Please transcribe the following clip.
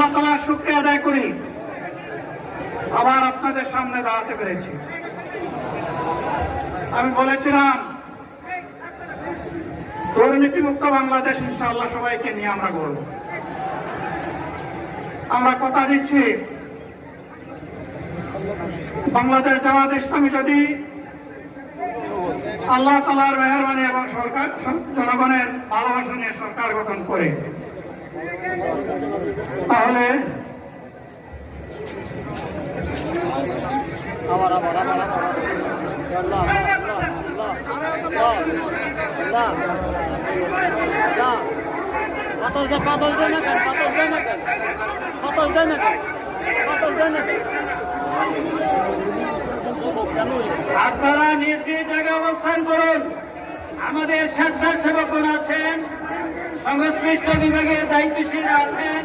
আল্লাহ তাআলার শুকরিয়া আদায় করি আবার আপনাদের সামনে দাঁড়াতে পেরেছি। আমি বলেছিলাম দুর্নীতিমুক্ত বাংলাদেশ ইনশাআল্লাহ সবাইকে নিয়ে আমরা গড়ব। আমরা কথা দিচ্ছি বাংলাদেশ জামাত ইসলামী যদি আল্লাহ তাআলার মেহেরবানি এবং সরকার জনগণের ভালোবাসা নিয়ে সরকার গঠন করে, তাহলে আপনারা নিজ নিজ জায়গায় অবস্থান করুন। আমাদের স্বেচ্ছাসেবকগণ আছেন, সংশ্লিষ্ট বিভাগের দায়িত্বশীল আছেন।